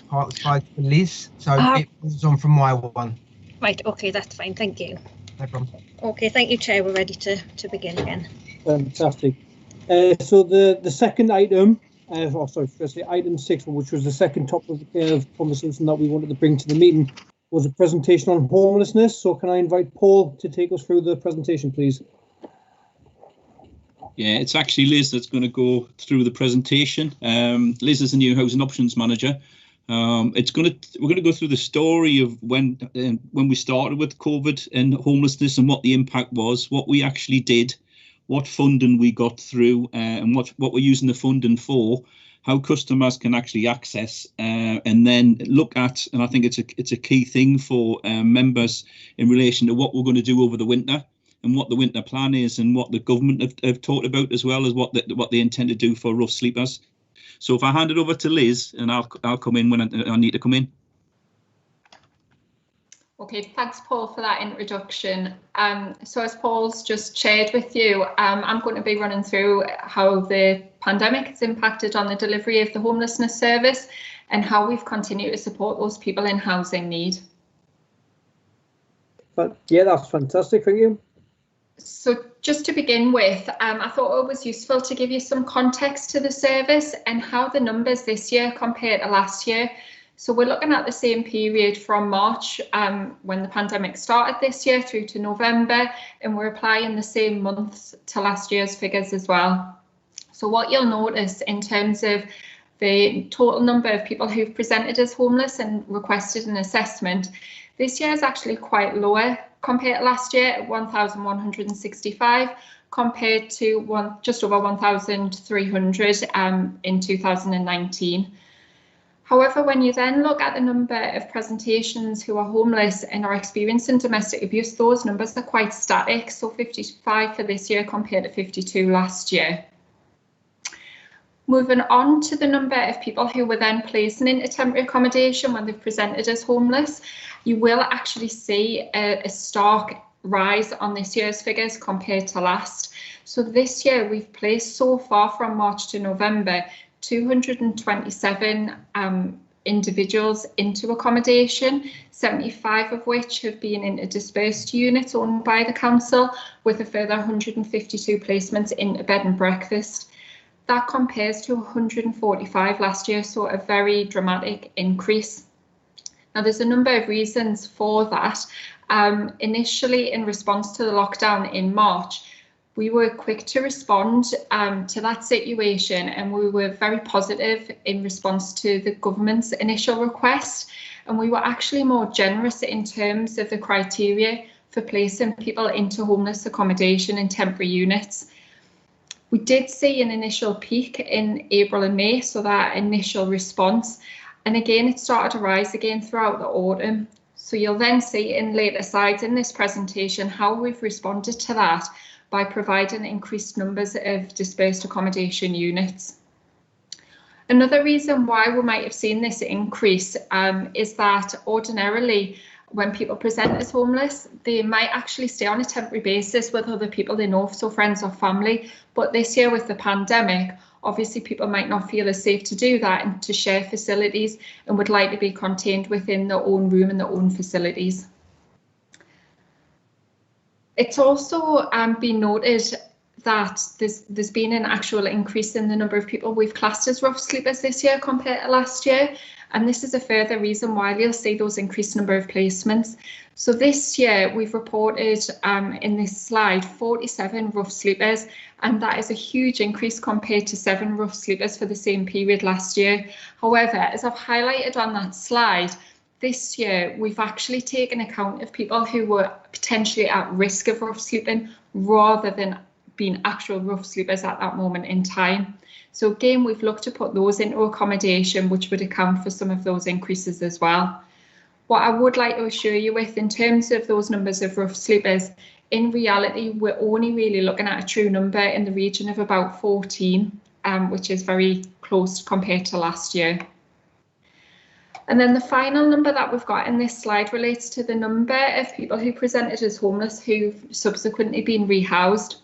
part of the slide for Liz, so it was on from my one. Right, okay, that's fine, thank you. No problem. Okay, thank you, Chair. We're ready to begin again. Fantastic. So the second item, firstly, item 6, which was the second topic of conversation that we wanted to bring to the meeting, was a presentation on homelessness. So can I invite Paul to take us through the presentation, please? Yeah, it's actually Liz that's going to go through the presentation. Liz is the new Housing Options Manager. We're going to go through the story of when we started with COVID and homelessness and what the impact was, what we actually did, what funding we got through, and what we're using the funding for, how customers can actually access, and then look at, and I think it's a key thing for members in relation to what we're going to do over the winter and what the winter plan is and what the government have talked about, as well as what they intend to do for rough sleepers. So if I hand it over to Liz, and I'll come in when I need to come in. Okay, thanks Paul for that introduction. So as Paul's just shared with you, I'm going to be running through how the pandemic has impacted on the delivery of the homelessness service and how we've continued to support those people in housing need. But yeah, that's fantastic, thank you. So just to begin with, I thought it was useful to give you some context to the service and how the numbers this year compare to last year. So we're looking at the same period from March, when the pandemic started this year, through to November, and we're applying the same months to last year's figures as well. So what you'll notice in terms of the total number of people who've presented as homeless and requested an assessment, this year is actually quite lower compared to last year at 1,165, compared to just over 1,300 in 2019. However, when you then look at the number of presentations who are homeless and are experiencing domestic abuse, those numbers are quite static. So 55 for this year compared to 52 last year. Moving on to the number of people who were then placing into temporary accommodation when they've presented as homeless, you will actually see a stark rise on this year's figures compared to last. So this year we've placed so far from March to November 227 individuals into accommodation, 75 of which have been into dispersed units owned by the council, with a further 152 placements into bed and breakfast. That compares to 145 last year, so a very dramatic increase. Now, there's a number of reasons for that. Initially, in response to the lockdown in March, we were quick to respond to that situation, and we were very positive in response to the government's initial request. And we were actually more generous in terms of the criteria for placing people into homeless accommodation in temporary units. We did see an initial peak in April and May, so that initial response, and again it started to rise again throughout the autumn. So you'll then see in later slides in this presentation how we've responded to that by providing increased numbers of dispersed accommodation units. Another reason why we might have seen this increase is that ordinarily when people present as homeless, they might actually stay on a temporary basis with other people they know, so friends or family. But this year with the pandemic, obviously people might not feel as safe to do that and to share facilities, and would like to be contained within their own room and their own facilities. It's also been noted that there's been an actual increase in the number of people we've classed as rough sleepers this year compared to last year. And this is a further reason why you'll see those increased number of placements. So this year we've reported in this slide 47 rough sleepers, and that is a huge increase compared to 7 rough sleepers for the same period last year. However, as I've highlighted on that slide, this year we've actually taken account of people who were potentially at risk of rough sleeping rather than being actual rough sleepers at that moment in time. So again, we've looked to put those into accommodation, which would account for some of those increases as well. What I would like to assure you with in terms of those numbers of rough sleepers, in reality, we're only really looking at a true number in the region of about 14, which is very close compared to last year. And then the final number that we've got in this slide relates to the number of people who presented as homeless who've subsequently been rehoused.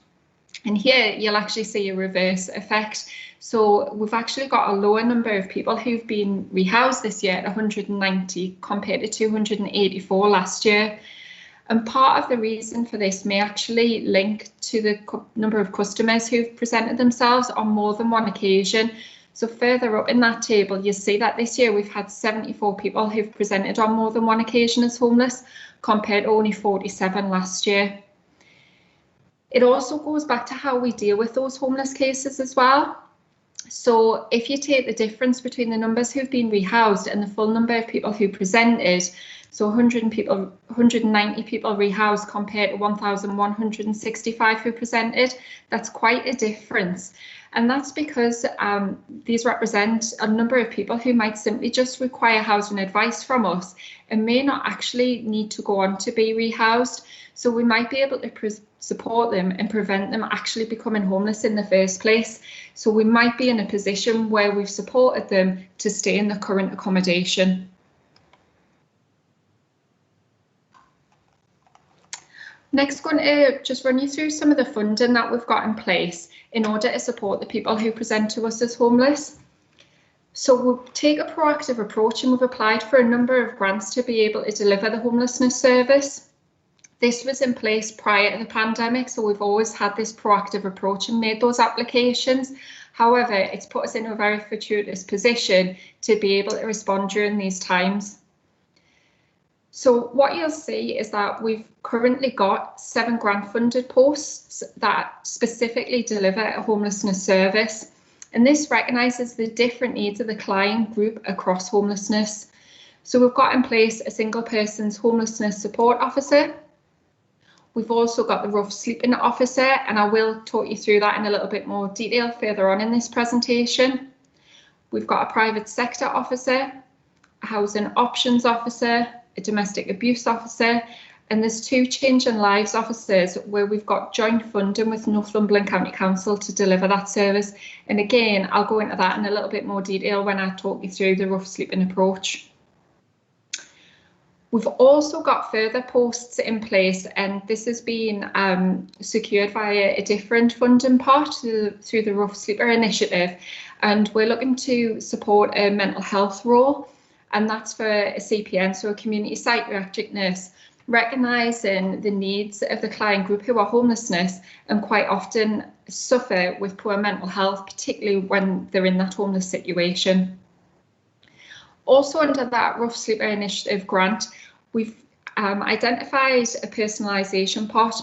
And here you'll actually see a reverse effect. So we've actually got a lower number of people who've been rehoused this year at 190 compared to 284 last year. And part of the reason for this may actually link to the number of customers who've presented themselves on more than one occasion. So further up in that table, you see that this year we've had 74 people who've presented on more than one occasion as homeless, compared to only 47 last year. It also goes back to how we deal with those homeless cases as well. So if you take the difference between the numbers who've been rehoused and the full number of people who presented, so 190 people rehoused compared to 1,165 who presented, that's quite a difference. And that's because these represent a number of people who might simply just require housing advice from us and may not actually need to go on to be rehoused. So we might be able to support them and prevent them actually becoming homeless in the first place. So we might be in a position where we've supported them to stay in the current accommodation. Next, going to just run you through some of the funding that we've got in place in order to support the people who present to us as homeless. So we'll take a proactive approach, and we've applied for a number of grants to be able to deliver the homelessness service. This was in place prior to the pandemic, so we've always had this proactive approach and made those applications. However, it's put us in a very fortuitous position to be able to respond during these times. So what you'll see is that we've currently got 7 grant funded posts that specifically deliver a homelessness service. And this recognises the different needs of the client group across homelessness. So we've got in place a single person's homelessness support officer. We've also got the rough sleeping officer, and I will talk you through that in a little bit more detail further on in this presentation. We've got a private sector officer, a housing options officer, a domestic abuse officer, and there's 2 change in lives officers where we've got joint funding with Northumberland County Council to deliver that service. And again, I'll go into that in a little bit more detail when I talk you through the rough sleeping approach. We've also got further posts in place, and this has been secured via a different funding pot through the Rough Sleeper initiative, and we're looking to support a mental health role, and that's for a CPN, so a community psychiatric nurse, recognising the needs of the client group who are homelessness and quite often suffer with poor mental health, particularly when they're in that homeless situation. Also under that Rough Sleeper Initiative grant, we've identified a personalisation pot,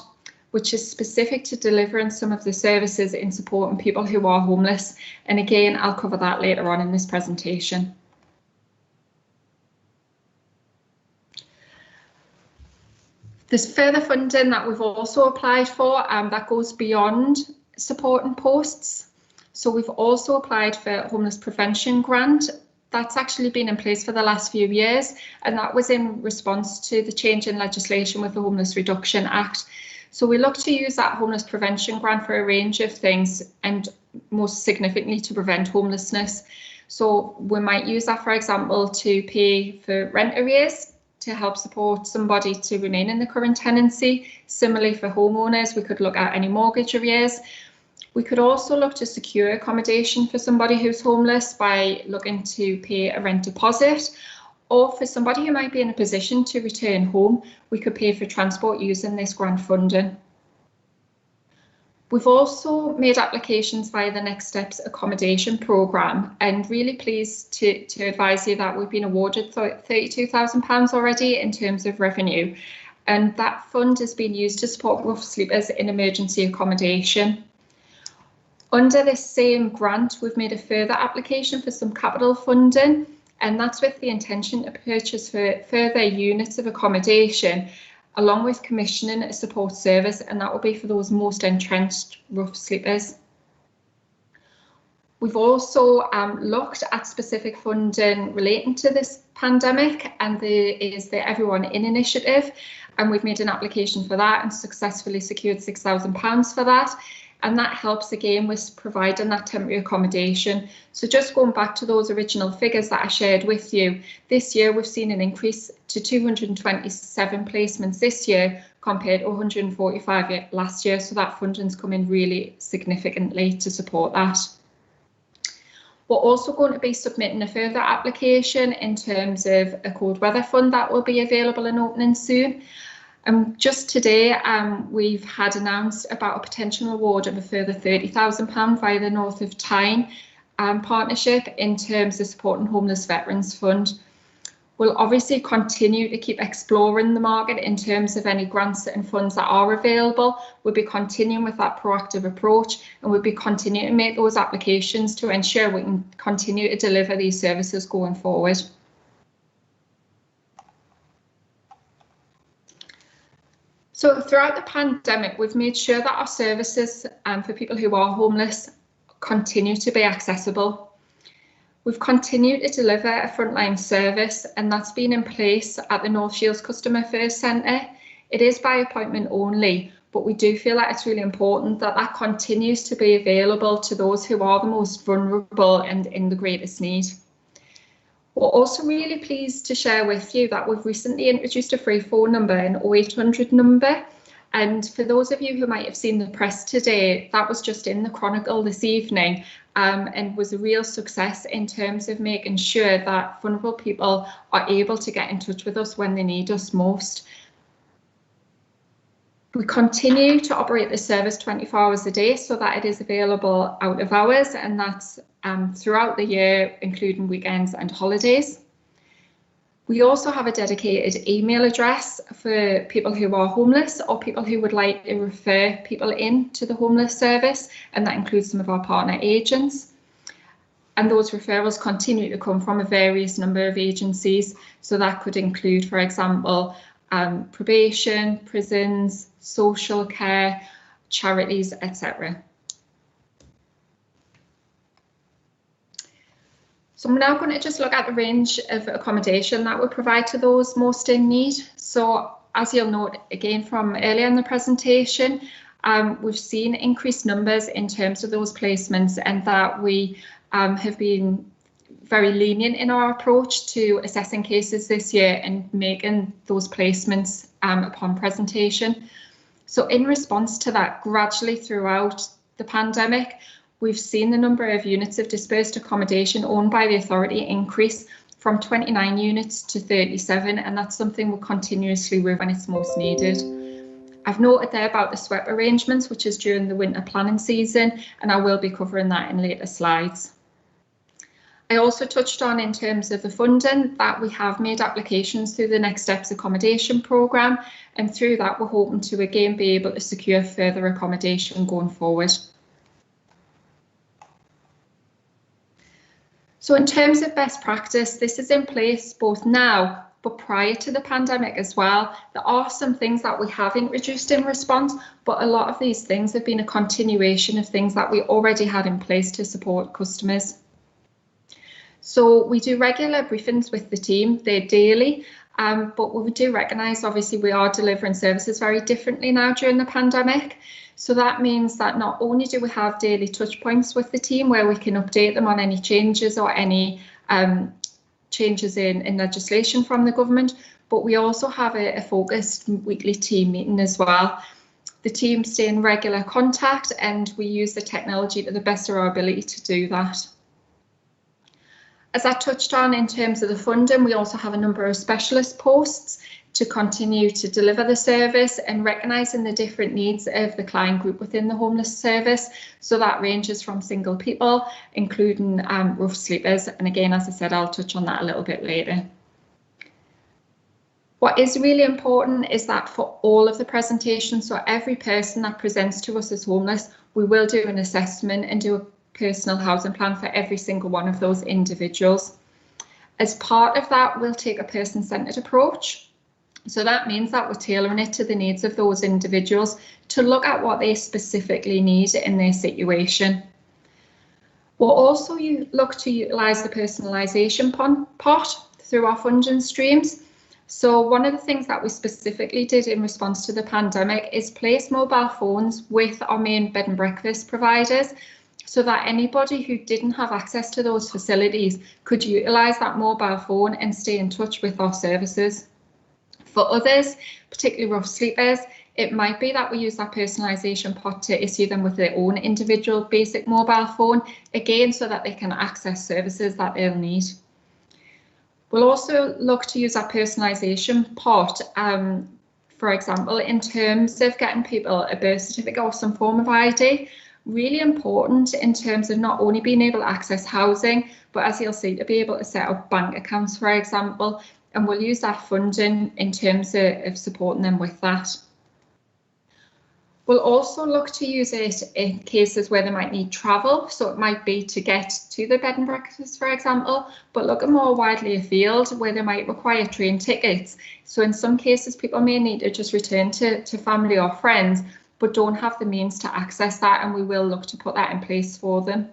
which is specific to delivering some of the services in supporting people who are homeless. And again, I'll cover that later on in this presentation. There's further funding that we've also applied for that goes beyond supporting posts. So we've also applied for a homeless prevention grant. That's actually been in place for the last few years, and that was in response to the change in legislation with the Homeless Reduction Act. So we look to use that homeless prevention grant for a range of things, and most significantly to prevent homelessness. So we might use that, for example, to pay for rent arrears to help support somebody to remain in the current tenancy. Similarly, for homeowners, we could look at any mortgage arrears. We could also look to secure accommodation for somebody who's homeless by looking to pay a rent deposit, or for somebody who might be in a position to return home, we could pay for transport using this grant funding. We've also made applications via the Next Steps Accommodation programme, and really pleased to advise you that we've been awarded £32,000 already in terms of revenue, and that fund has been used to support rough sleepers in emergency accommodation. Under this same grant, we've made a further application for some capital funding, and that's with the intention to purchase for further units of accommodation, along with commissioning a support service, and that will be for those most entrenched rough sleepers. We've also looked at specific funding relating to this pandemic, and there is the Everyone In initiative, and we've made an application for that and successfully secured £6,000 for that. and that helps again with providing that temporary accommodation. So just going back to those original figures that I shared with you, this year we've seen an increase to 227 placements this year compared to 145 last year, so that funding's come in really significantly to support that. We're also going to be submitting a further application in terms of a cold weather fund that will be available and opening soon. Just today, we've had announced about a potential award of a further £30,000 via the North of Tyne partnership in terms of supporting Homeless Veterans Fund. We'll obviously continue to keep exploring the market in terms of any grants and funds that are available. We'll be continuing with that proactive approach, and we'll be continuing to make those applications to ensure we can continue to deliver these services going forward. So throughout the pandemic, we've made sure that our services for people who are homeless continue to be accessible. We've continued to deliver a frontline service, and that's been in place at the North Shields Customer First Centre. It is by appointment only, but we do feel that it's really important that that continues to be available to those who are the most vulnerable and in the greatest need. We're also really pleased to share with you that we've recently introduced a free phone number, an 0800 number. And for those of you who might have seen the press today, that was just in the Chronicle this evening, and was a real success in terms of making sure that vulnerable people are able to get in touch with us when they need us most. We continue to operate the service 24 hours a day so that it is available out of hours, and that's throughout the year, including weekends and holidays. We also have a dedicated email address for people who are homeless or people who would like to refer people in to the homeless service, and that includes some of our partner agents. And those referrals continue to come from a various number of agencies. So that could include, for example, probation, prisons, social care, charities, etc. So I'm now going to just look at the range of accommodation that we provide to those most in need. So as you'll note again from earlier in the presentation, we've seen increased numbers in terms of those placements, and that we have been very lenient in our approach to assessing cases this year and making those placements upon presentation. So in response to that, gradually throughout the pandemic, we've seen the number of units of dispersed accommodation owned by the authority increase from 29 units to 37, and that's something we'll continuously review when it's most needed. I've noted there about the SWEP arrangements, which is during the winter planning season, and I will be covering that in later slides. I also touched on, in terms of the funding, that we have made applications through the Next Steps Accommodation programme, and through that we're hoping to again be able to secure further accommodation going forward. So in terms of best practice, this is in place both now but prior to the pandemic as well. There are some things that we have introduced in response, but a lot of these things have been a continuation of things that we already had in place to support customers. So we do regular briefings with the team, they're daily, but we do recognise obviously we are delivering services very differently now during the pandemic. So that means that not only do we have daily touch points with the team where we can update them on any changes or any changes in legislation from the government, but we also have a focused weekly team meeting as well. The team stay in regular contact, and we use the technology to the best of our ability to do that. As I touched on in terms of the funding, we also have a number of specialist posts to continue to deliver the service and recognising the different needs of the client group within the homeless service. So that ranges from single people, including rough sleepers. And again, as I said, I'll touch on that a little bit later. What is really important is that for all of the presentations, so every person that presents to us as homeless, we will do an assessment and do a personal housing plan for every single one of those individuals. As part of that, we'll take a person-centred approach. So that means that we're tailoring it to the needs of those individuals to look at what they specifically need in their situation. We'll also look to utilise the personalisation pot through our funding streams. So one of the things that we specifically did in response to the pandemic is place mobile phones with our main bed and breakfast providers, so that anybody who didn't have access to those facilities could utilise that mobile phone and stay in touch with our services. For others, particularly rough sleepers, it might be that we use that personalisation pot to issue them with their own individual basic mobile phone, again, so that they can access services that they'll need. We'll also look to use our personalisation pot, for example, in terms of getting people a birth certificate or some form of ID. Really important in terms of not only being able to access housing, but as you'll see, to be able to set up bank accounts, for example, and we'll use that funding in terms of supporting them with that. We'll also look to use it in cases where they might need travel, so it might be to get to the bed and breakfast, for example, but look at more widely afield where they might require train tickets. So in some cases, people may need to just return to family or friends, but don't have the means to access that, and we will look to put that in place for them.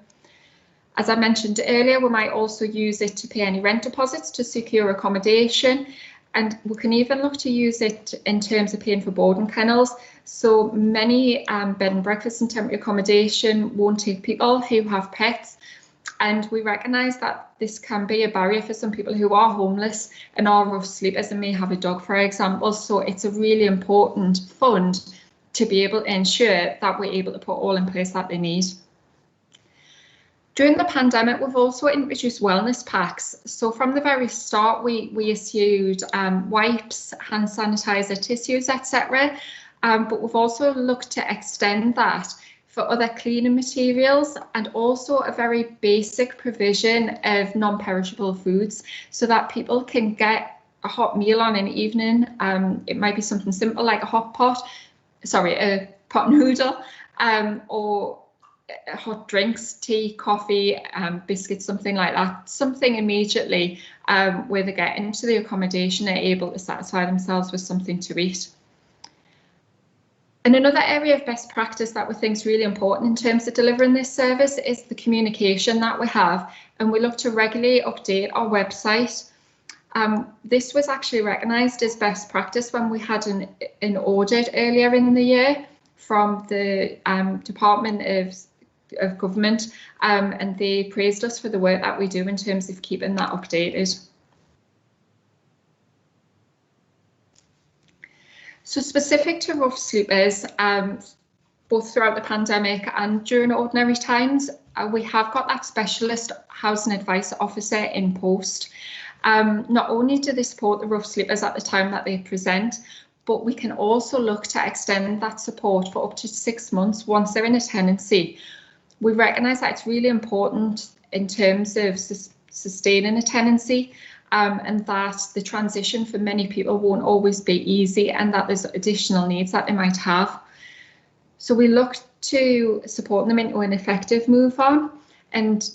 As I mentioned earlier, we might also use it to pay any rent deposits to secure accommodation, and we can even look to use it in terms of paying for boarding kennels. So many bed and breakfast and temporary accommodation won't take people who have pets, and we recognise that this can be a barrier for some people who are homeless and are rough sleepers and may have a dog, for example. So it's a really important fund to be able to ensure that we're able to put all in place that they need. During the pandemic, we've also introduced wellness packs. So from the very start, we issued wipes, hand sanitizer, tissues, etc. But we've also looked to extend that for other cleaning materials and also a very basic provision of non-perishable foods so that people can get a hot meal on an evening. It might be something simple like a a pot noodle, or hot drinks, tea, coffee, biscuits, something like that, something immediately where they get into the accommodation, they're able to satisfy themselves with something to eat. And another area of best practice that we think is really important in terms of delivering this service is the communication that we have, and we look to regularly update our website. This was actually recognised as best practice when we had an audit earlier in the year from the Department of Government, and they praised us for the work that we do in terms of keeping that updated. So specific to rough sleepers, both throughout the pandemic and during ordinary times, we have got that specialist housing advice officer in post. Not only do they support the rough sleepers at the time that they present, but we can also look to extend that support for up to 6 months once they're in a tenancy. We recognise that it's really important in terms of sustaining a tenancy, and that the transition for many people won't always be easy, and that there's additional needs that they might have. So we look to support them into an effective move on and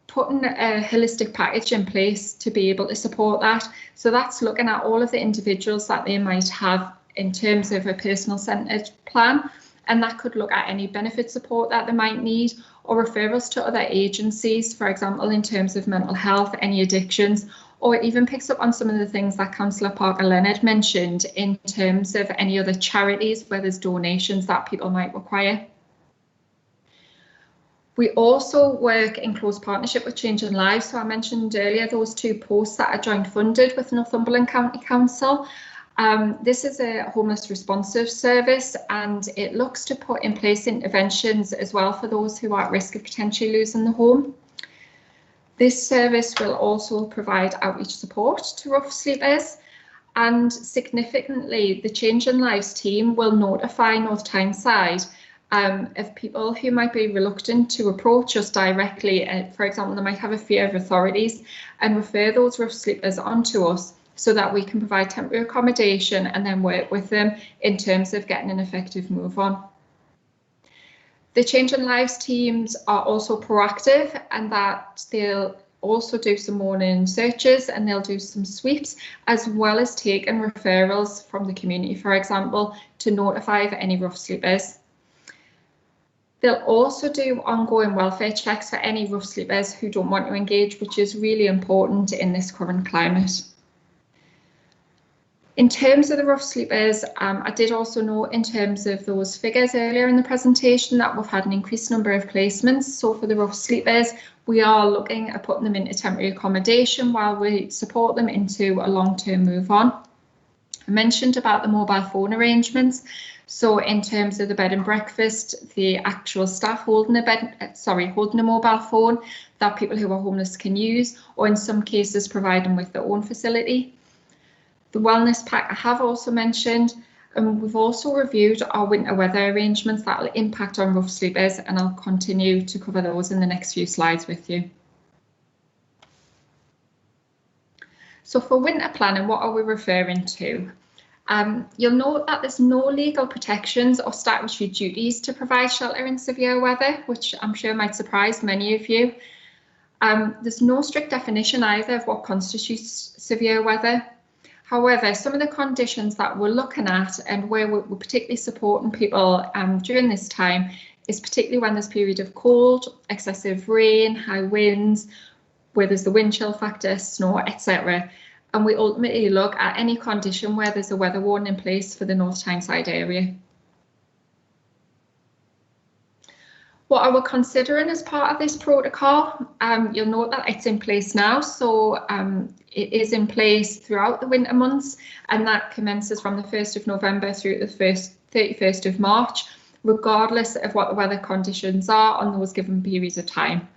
putting a holistic package in place to be able to support that. So that's looking at all of the individuals that they might have in terms of a personal centred plan, and that could look at any benefit support that they might need or referrals to other agencies, for example, in terms of mental health, any addictions, or it even picks up on some of the things that Councillor Parker-Leonard mentioned in terms of any other charities where there's donations that people might require. We also work in close partnership with Changing Lives. So I mentioned earlier those 2 posts that are joint funded with Northumberland County Council. This is a homeless responsive service, and it looks to put in place interventions as well for those who are at risk of potentially losing the home. This service will also provide outreach support to rough sleepers, and significantly the Changing Lives team will notify North Tyneside of people who might be reluctant to approach us directly. For example, they might have a fear of authorities, and refer those rough sleepers onto us so that we can provide temporary accommodation and then work with them in terms of getting an effective move on. The Changing Lives teams are also proactive, and that they'll also do some morning searches and they'll do some sweeps, as well as taking referrals from the community, for example, to notify of any rough sleepers. They'll also do ongoing welfare checks for any rough sleepers who don't want to engage, which is really important in this current climate. In terms of the rough sleepers, I did also note in terms of those figures earlier in the presentation that we've had an increased number of placements. So for the rough sleepers, we are looking at putting them into temporary accommodation while we support them into a long-term move on. I mentioned about the mobile phone arrangements. So in terms of the bed and breakfast, the actual staff holding a mobile phone that people who are homeless can use, or in some cases provide them with their own facility. The wellness pack I have also mentioned, and we've also reviewed our winter weather arrangements that will impact on rough sleepers, and I'll continue to cover those in the next few slides with you. So for winter planning, what are we referring to? You'll note that there's no legal protections or statutory duties to provide shelter in severe weather, which I'm sure might surprise many of you. There's no strict definition either of what constitutes severe weather. However, some of the conditions that we're looking at and where we're particularly supporting people during this time is particularly when there's a period of cold, excessive rain, high winds, where there's the wind chill factor, snow, etc. And we ultimately look at any condition where there's a weather warning in place for the North Tyneside area. What I will considering as part of this protocol, you'll note that it's in place now, so it is in place throughout the winter months, and that commences from the 1st of November through the 31st of March, regardless of what the weather conditions are on those given periods of time.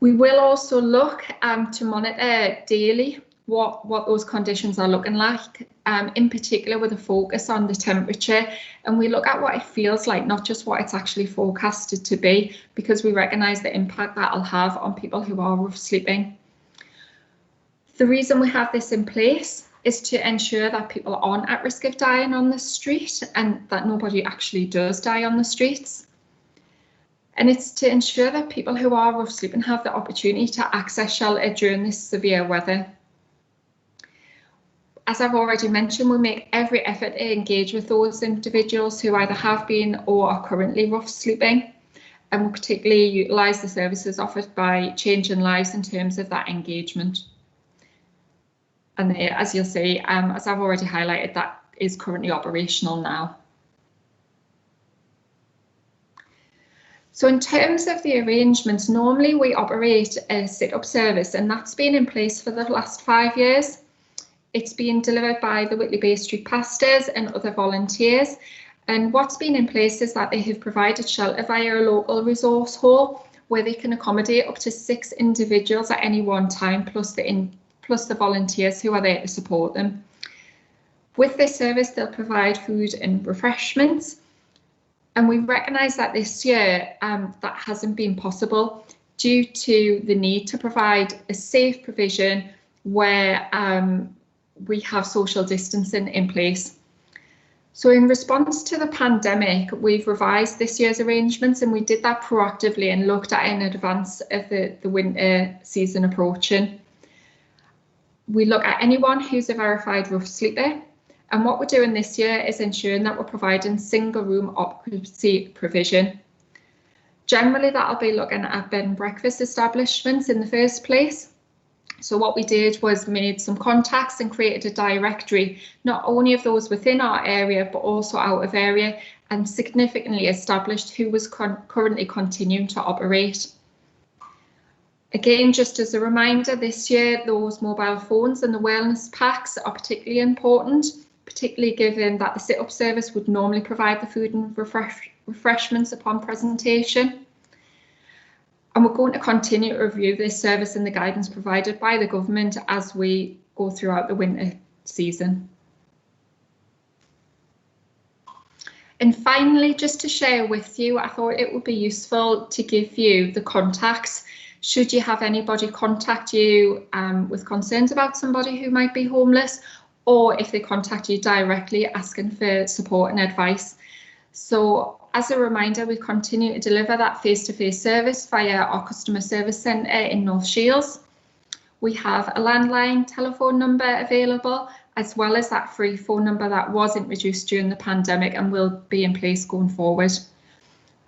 We will also look to monitor daily what those conditions are looking like, in particular with a focus on the temperature, and we look at what it feels like, not just what it's actually forecasted to be, because we recognise the impact that will have on people who are rough sleeping. The reason we have this in place is to ensure that people aren't at risk of dying on the street and that nobody actually does die on the streets. And it's to ensure that people who are rough sleeping have the opportunity to access shelter during this severe weather. As I've already mentioned, we make every effort to engage with those individuals who either have been or are currently rough sleeping, and we particularly utilise the services offered by Changing Lives in terms of that engagement. And as you'll see, as I've already highlighted, that is currently operational now. So in terms of the arrangements, normally we operate a sit-up service, and that's been in place for the last 5 years. It's been delivered by the Whitley Bay Street pastors and other volunteers. And what's been in place is that they have provided shelter via a local resource hall where they can accommodate up to 6 individuals at any one time, plus the volunteers who are there to support them. With this service, they'll provide food and refreshments. And we recognise that this year that hasn't been possible due to the need to provide a safe provision where we have social distancing in place. So in response to the pandemic, we've revised this year's arrangements, and we did that proactively and looked at it in advance of the winter season approaching. We look at anyone who's a verified rough sleeper, and what we're doing this year is ensuring that we're providing single room occupancy provision. Generally, that'll be looking at bed and breakfast establishments in the first place. So what we did was made some contacts and created a directory, not only of those within our area, but also out of area, and significantly established who was currently continuing to operate. Again, just as a reminder, this year, those mobile phones and the wellness packs are particularly important, particularly given that the sit-up service would normally provide the food and refreshments upon presentation. And we're going to continue to review this service and the guidance provided by the government as we go throughout the winter season. And finally, just to share with you, I thought it would be useful to give you the contacts should you have anybody contact you with concerns about somebody who might be homeless, or if they contact you directly asking for support and advice. So as a reminder, we continue to deliver that face-to-face service via our customer service centre in North Shields. We have a landline telephone number available, as well as that free phone number that was introduced during the pandemic and will be in place going forward.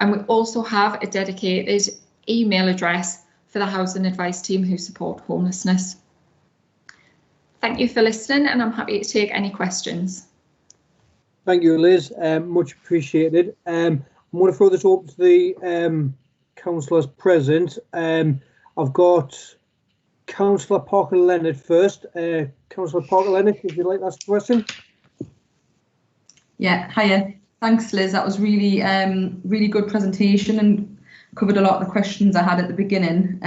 And we also have a dedicated email address for the housing advice team who support homelessness. Thank you for listening, and I'm happy to take any questions. Thank you, Liz. Much appreciated. I'm going to throw this open to the councillors present. I've got Councillor Parker Leonard first. Councillor Parker Leonard, if you'd like to ask a question. Yeah, hiya. Thanks, Liz. That was really, really good presentation and covered a lot of the questions I had at the beginning.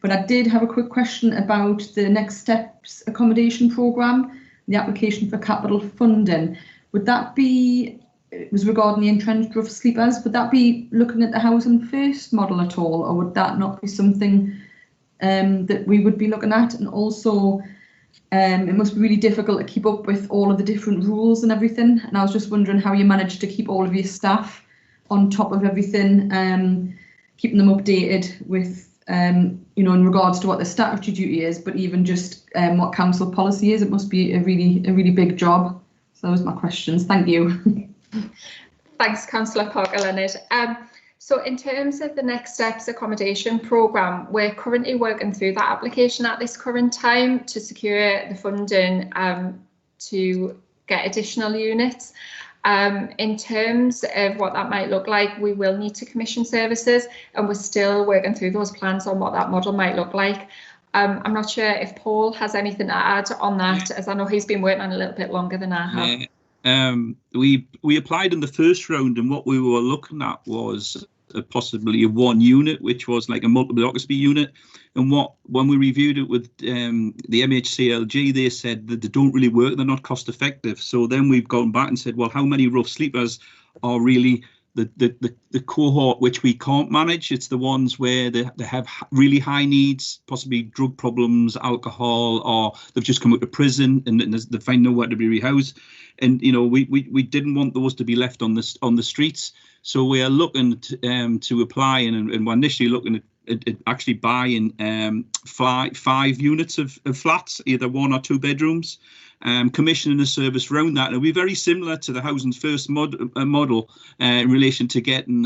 But I did have a quick question about the Next Steps accommodation programme, the application for capital funding. Would that be, it was regarding the entrenched rough sleepers, would that be looking at the housing first model at all, or would that not be something that we would be looking at? And also, it must be really difficult to keep up with all of the different rules and everything. And I was just wondering how you managed to keep all of your staff on top of everything, keeping them updated with, you know, in regards to what the statutory duty is, but even just what council policy is. It must be a really big job. So those are my questions. Thank you. Thanks, Councillor Parker Leonard. So in terms of the Next Steps accommodation programme, we're currently working through that application at this current time to secure the funding to get additional units. In terms of what that might look like, we will need to commission services, and we're still working through those plans on what that model might look like. I'm not sure if Paul has anything to add on that, as I know he's been working on a little bit longer than I have. We applied in the first round, and what we were looking at was possibly a one unit, which was like a multiple occupancy unit. And when we reviewed it with the MHCLG, they said that they don't really work, they're not cost effective. So then we've gone back and said, well, how many rough sleepers are really the cohort which we can't manage? It's the ones where they have really high needs, possibly drug problems, alcohol, or they've just come out of prison and they find nowhere to be rehoused. And you know, we didn't want those to be left on the streets. So we are looking to apply, and we're initially looking at actually buying 5 units of flats, either 1 or 2 bedrooms, commissioning a service around that. And it'll be very similar to the Housing First model in relation to getting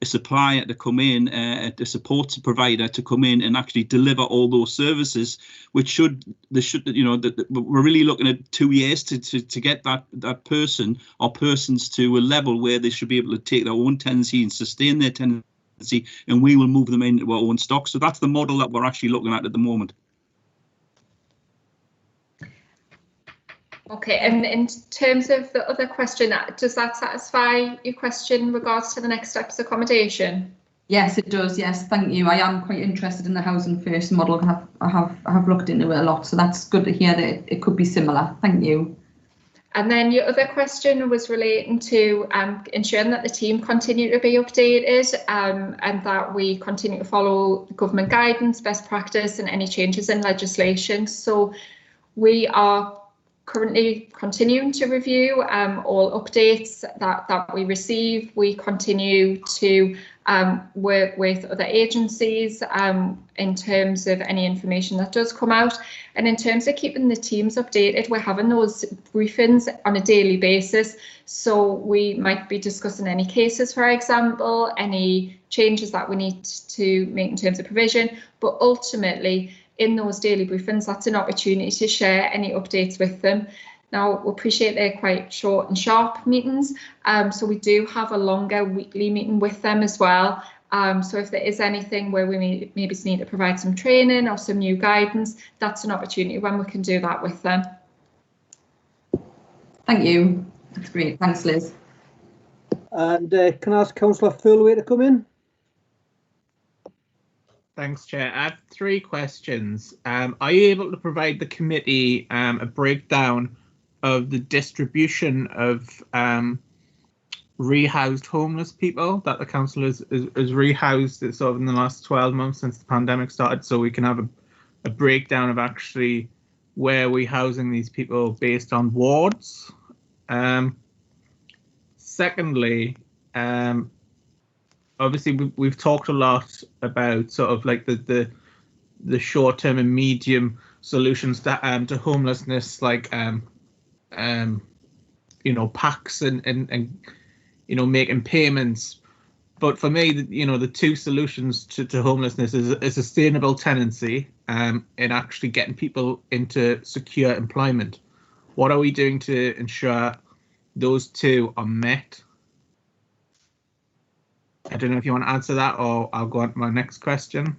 a supplier to come in, a support provider to come in and actually deliver all those services, which you know, we're really looking at 2 years to get that person or persons to a level where they should be able to take their own tenancy and sustain their tenancy, and we will move them into our own stock. So that's the model that we're actually looking at the moment. Okay, and in terms of the other question, does that satisfy your question in regards to the Next Steps accommodation? Yes, it does. Yes, thank you. I am quite interested in the housing first model. I have looked into it a lot, so that's good to hear that it could be similar. Thank you. And then your other question was relating to ensuring that the team continue to be updated and that we continue to follow government guidance, best practice, and any changes in legislation. So we are currently continuing to review all updates that we receive. We continue to work with other agencies in terms of any information that does come out. And in terms of keeping the teams updated, we're having those briefings on a daily basis. So we might be discussing any cases, for example, any changes that we need to make in terms of provision, but ultimately, in those daily briefings, that's an opportunity to share any updates with them. Now, we appreciate they're quite short and sharp meetings, so we do have a longer weekly meeting with them as well. So if there is anything where we maybe need to provide some training or some new guidance, that's an opportunity when we can do that with them. Thank you. That's great. Thanks, Liz. And can I ask Councillor Thirlway to come in? Thanks, Chair. I have 3 questions. Are you able to provide the committee a breakdown of the distribution of rehoused homeless people that the council has rehoused sort of in the last 12 months since the pandemic started, so we can have a breakdown of actually where we're housing these people based on wards? Secondly, obviously we've talked a lot about sort of like the short-term and medium solutions to homelessness, like you know, packs and you know, making payments. But for me, the two solutions to homelessness is a sustainable tenancy and actually getting people into secure employment. What are we doing to ensure those two are met? I don't know if you want to answer that, or I'll go on to my next question.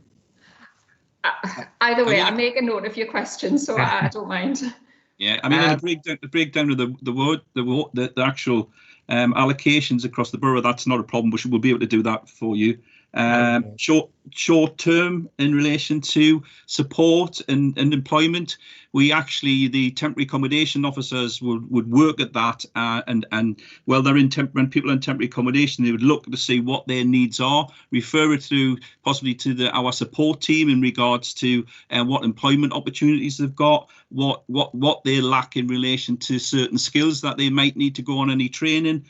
Either way, I make a note of your question, so I don't mind. Yeah, I mean, the breakdown of the actual allocations across the borough, that's not a problem. We'll be able to do that for you. Short term in relation to support and employment, the temporary accommodation officers would work at that, and while they're when people are in temporary accommodation, they would look to see what their needs are, refer it through possibly to our support team in regards to what employment opportunities they've got, what they lack in relation to certain skills that they might need to go on any training.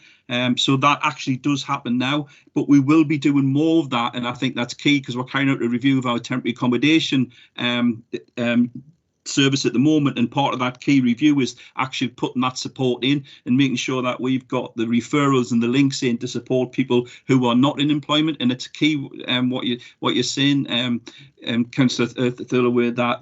So that actually does happen now, but we will be doing more of that, and I think that's key because we're carrying out a review of our temporary accommodation service at the moment, and part of that key review is actually putting that support in and making sure that we've got the referrals and the links in to support people who are not in employment. And it's key what you're saying, Councillor Thurloway, that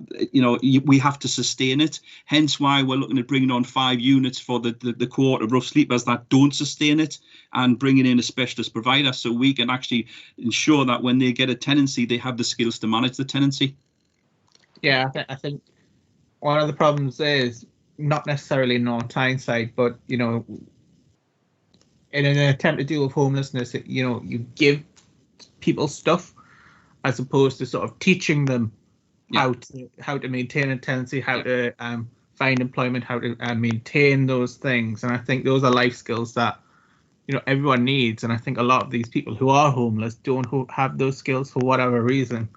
we have to sustain it. Hence why we're looking at bringing on 5 units for the cohort of rough sleepers that don't sustain it, and bringing in a specialist provider so we can actually ensure that when they get a tenancy, they have the skills to manage the tenancy. Yeah, I think one of the problems is not necessarily in hindsight, but in an attempt to deal with homelessness, you give people stuff as opposed to sort of teaching them how to maintain a tenancy, how to find employment, how to maintain those things. And I think those are life skills that everyone needs. And I think a lot of these people who are homeless don't have those skills for whatever reason.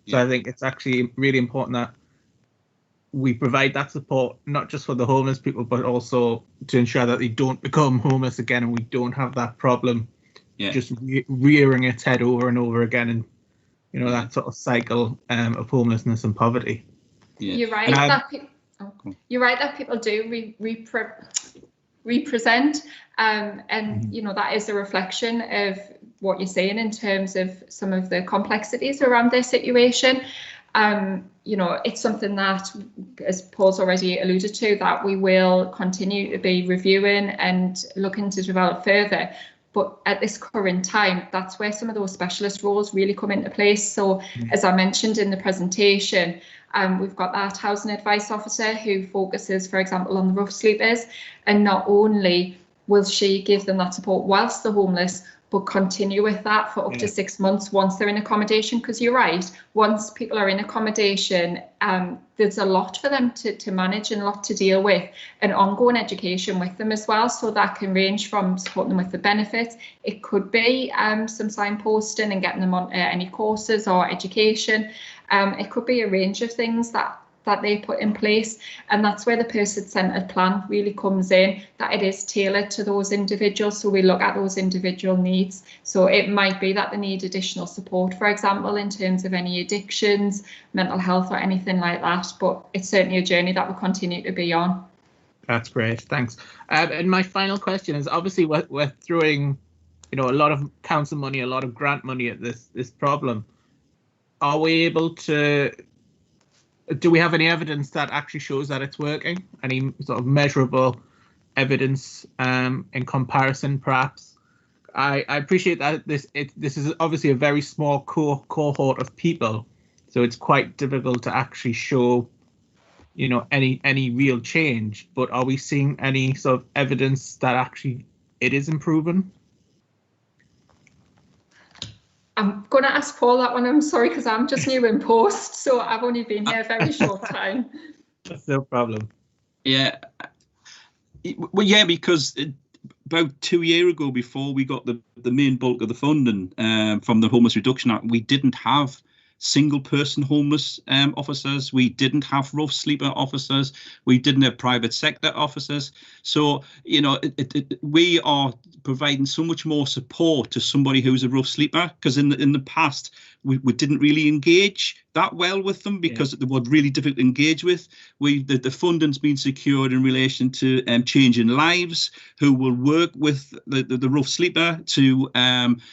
So I think it's actually really important that we provide that support, not just for the homeless people, but also to ensure that they don't become homeless again, and we don't have that problem just rearing its head over and over again, and that sort of cycle of homelessness and poverty. Yeah. You're right that people do represent, and that is a reflection of what you're saying in terms of some of the complexities around their situation. It's something that, as Paul's already alluded to, that we will continue to be reviewing and looking to develop further. But at this current time, that's where some of those specialist roles really come into place. So as I mentioned in the presentation, we've got that housing advice officer who focuses, for example, on the rough sleepers. And not only will she give them that support whilst they're homeless, but continue with that for up to 6 months once they're in accommodation. Because you're right, once people are in accommodation, there's a lot for them to manage and a lot to deal with, and ongoing education with them as well. So that can range from supporting them with the benefits. It could be some signposting and getting them on any courses or education. It could be a range of things that they put in place, and that's where the person-centred plan really comes in, that it is tailored to those individuals. So we look at those individual needs. So it might be that they need additional support, for example, in terms of any addictions, mental health or anything like that, but it's certainly a journey that we'll continue to be on. That's great, thanks. And my final question is, obviously we're throwing a lot of council money, a lot of grant money at this problem. Are we able to do we have any evidence that actually shows that it's working? Any sort of measurable evidence in comparison, perhaps? I appreciate that this is obviously a very small cohort of people, so it's quite difficult to actually show, any real change. But are we seeing any sort of evidence that actually it is improving? I'm going to ask Paul that one. I'm sorry, because I'm just new in post, so I've only been here a very short time. That's no problem. Yeah. Well, yeah, because about 2 years ago, before we got the main bulk of the funding from the Homeless Reduction Act, we didn't have single person homeless officers. We didn't have rough sleeper officers. We didn't have private sector officers. So, we are providing so much more support to somebody who's a rough sleeper, because in the past we didn't really engage that well with them because they were really difficult to engage with. The funding's been secured in relation to Changing Lives, who will work with the rough sleeper to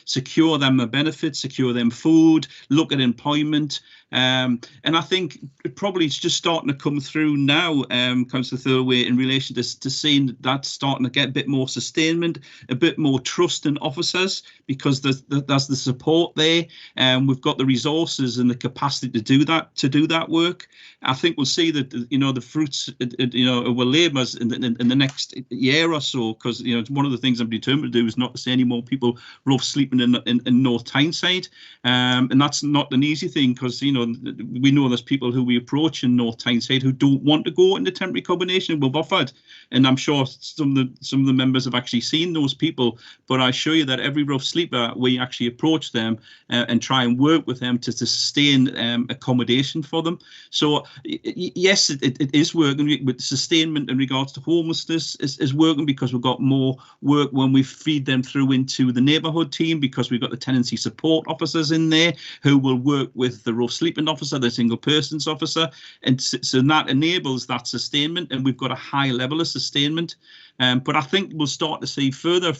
secure them a benefit, secure them food, look at employment. And I think probably it's just starting to come through now, Councillor Thirlway, in relation to seeing that starting to get a bit more sustainment, a bit more trust in officers, because there's the support there, and we've got the resources and the capacity to do that work. I think we'll see that the fruits of our labours in the next year or so, because one of the things I'm determined to do is not to see any more people rough sleeping in North Tyneside, and that's not an easy thing, because we know there's people who we approach in North Tyneside who don't want to go into temporary accommodation. We've offered, and I'm sure some of the members have actually seen those people, but I assure you that every rough sleeper, we actually approach them and try and work with them to sustain accommodation for them. So yes, it is working. With sustainment in regards to homelessness is working, because we've got more work when we feed them through into the neighbourhood team, because we've got the tenancy support officers in there who will work with the rough sleeping officer, the single persons officer, and so that enables that sustainment, and we've got a high level of sustainment. But I think we'll start to see further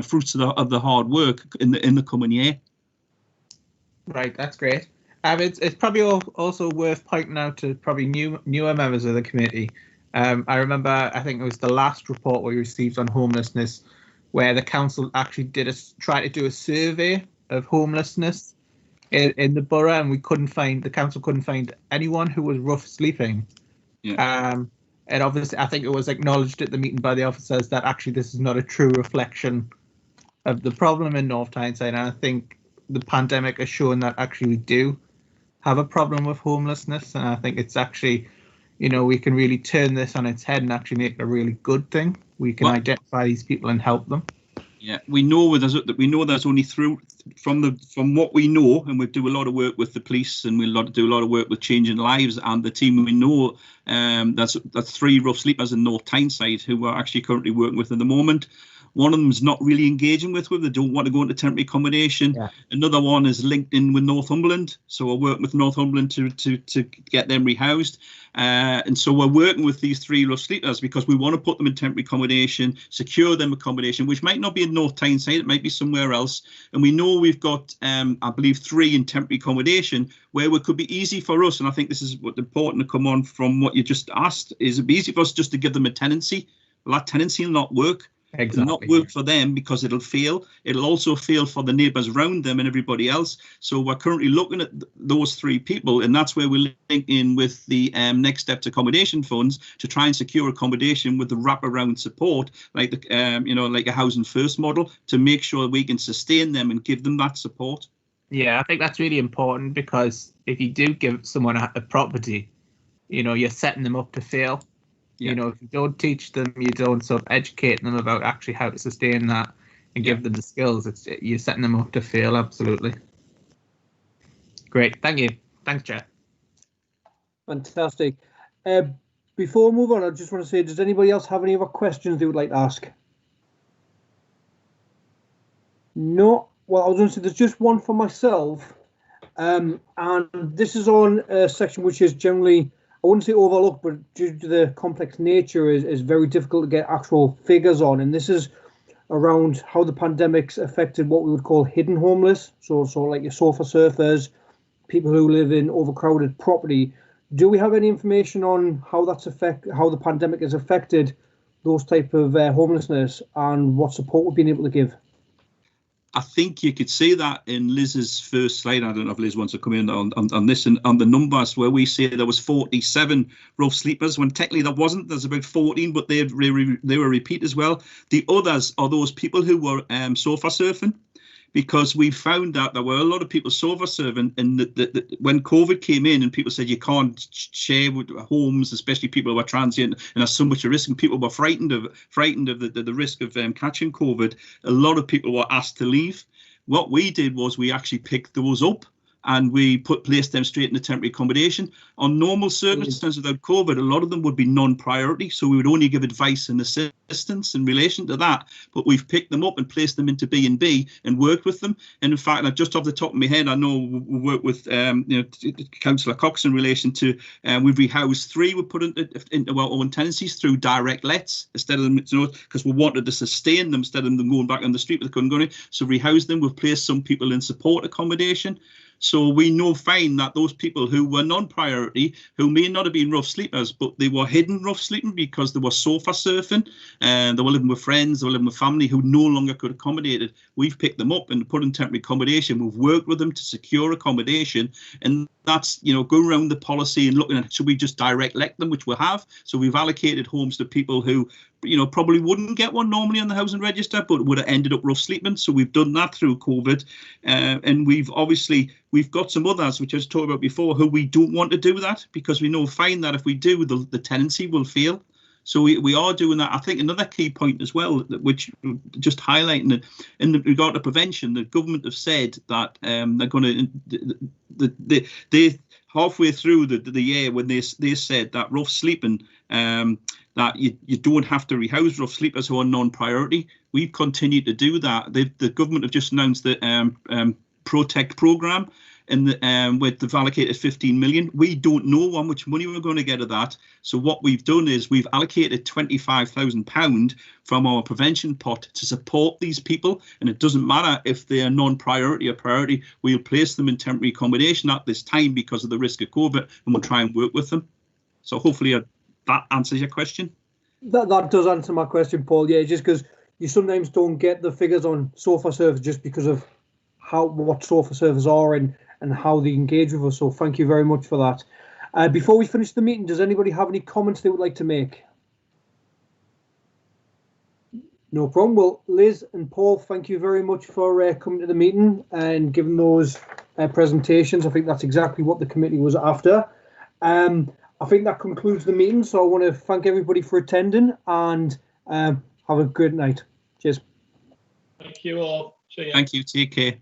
fruits of the hard work in the coming year. Right, that's great. It's probably also worth pointing out to probably newer members of the committee. I remember, I think it was the last report we received on homelessness, where the council actually tried to do a survey of homelessness in the borough, and the council couldn't find anyone who was rough sleeping. Yeah. And obviously, I think it was acknowledged at the meeting by the officers that actually this is not a true reflection of the problem in North Tyneside. And I think the pandemic has shown that actually we do have a problem with homelessness. And I think it's actually, we can really turn this on its head and actually make it a really good thing. We can identify these people and help them. Yeah, we know there's only from what we know, and we do a lot of work with the police, and we do a lot of work with Changing Lives and the team. We know that's 3 rough sleepers in North Tyneside who we're actually currently working with at the moment. One of them is not really engaging with them. They don't want to go into temporary accommodation. Yeah. Another one is linked in with Northumberland. So we're working with Northumberland to get them rehoused. And so we're working with these 3 rough sleepers because we want to put them in temporary accommodation, secure them accommodation, which might not be in North Tyneside, it might be somewhere else. And we know we've got, I believe, 3 in temporary accommodation where it could be easy for us. And I think this is what's important to come on from what you just asked, is it'd be easy for us just to give them a tenancy. Well, that tenancy will not work. Exactly. It'll not work for them because it'll fail. It'll also fail for the neighbours around them and everybody else. So we're currently looking at those 3 people, and that's where we link in with the Next Steps accommodation funds to try and secure accommodation with the wraparound support, like like a Housing First model, to make sure we can sustain them and give them that support. Yeah, I think that's really important, because if you do give someone a property, you're setting them up to fail. Yeah. If you don't teach them, you don't sort of educate them about actually how to sustain that and give them the skills, you're setting them up to fail. Absolutely. Great. Thank you. Thanks, Chair. Fantastic. Before we move on, I just want to say, does anybody else have any other questions they would like to ask? No. Well, I was going to say there's just one for myself, and this is on a section which is generally, I wouldn't say overlooked, but due to the complex nature is very difficult to get actual figures on. And this is around how the pandemic's affected what we would call hidden homeless. So like your sofa surfers, people who live in overcrowded property. Do we have any information on how how the pandemic has affected those type of homelessness and what support we've been able to give? I think you could see that in Liz's first slide. I don't know if Liz wants to come in on this and on the numbers, where we say there was 47 rough sleepers when technically there wasn't. There's about 14, but they were repeat as well. The others are those people who were sofa surfing, because we found out there were a lot of people sofa surfing, and when COVID came in and people said you can't share with homes, especially people who are transient and have so much risk, and people were frightened of the risk of catching COVID, a lot of people were asked to leave. What we did was we actually picked those up, and we placed them straight into temporary accommodation. On normal circumstances without COVID, a lot of them would be non-priority, so we would only give advice and assistance in relation to that. But we've picked them up and placed them into B&B and worked with them. And in fact, just off the top of my head, I know we work with Councillor Cox in relation to we've rehoused 3. We put into our own tenancies through direct lets instead of them, because we wanted to sustain them instead of them going back on the street, but they couldn't go in. So rehoused them. We've placed some people in support accommodation. So we know fine that those people who were non-priority, who may not have been rough sleepers, but they were hidden rough sleeping because they were sofa surfing and they were living with friends, they were living with family who no longer could accommodate it. We've picked them up and put in temporary accommodation. We've worked with them to secure accommodation, and that's, going around the policy and looking at, should we just direct let them, which we have. So we've allocated homes to people who, probably wouldn't get one normally on the housing register, but would have ended up rough sleeping. So we've done that through COVID. And we've got some others, which I was talking about before, who we don't want to do that, because we know fine that if we do, the tenancy will fail. So we are doing that. I think another key point as well, which just highlighting it, in regard to prevention, the government have said that they're going to, they halfway through the year when they said that rough sleeping, that you don't have to rehouse rough sleepers who are non-priority. We've continued to do that. The government have just announced the Protect programme, and with they've allocated 15 million. We don't know how much money we're going to get of that. So what we've done is we've allocated £25,000 from our prevention pot to support these people. And it doesn't matter if they are non-priority or priority. We'll place them in temporary accommodation at this time because of the risk of COVID, and we'll try and work with them. So hopefully that answers your question. That does answer my question, Paul. Yeah, just because you sometimes don't get the figures on sofa servers just because of what sofa servers are and how they engage with us. So thank you very much for that. Before we finish the meeting, does anybody have any comments they would like to make? No problem. Well, Liz and Paul, thank you very much for coming to the meeting and giving those presentations. I think that's exactly what the committee was after. I think that concludes the meeting. So I want to thank everybody for attending and have a good night. Cheers. Thank you all. See you. Thank you. Take care.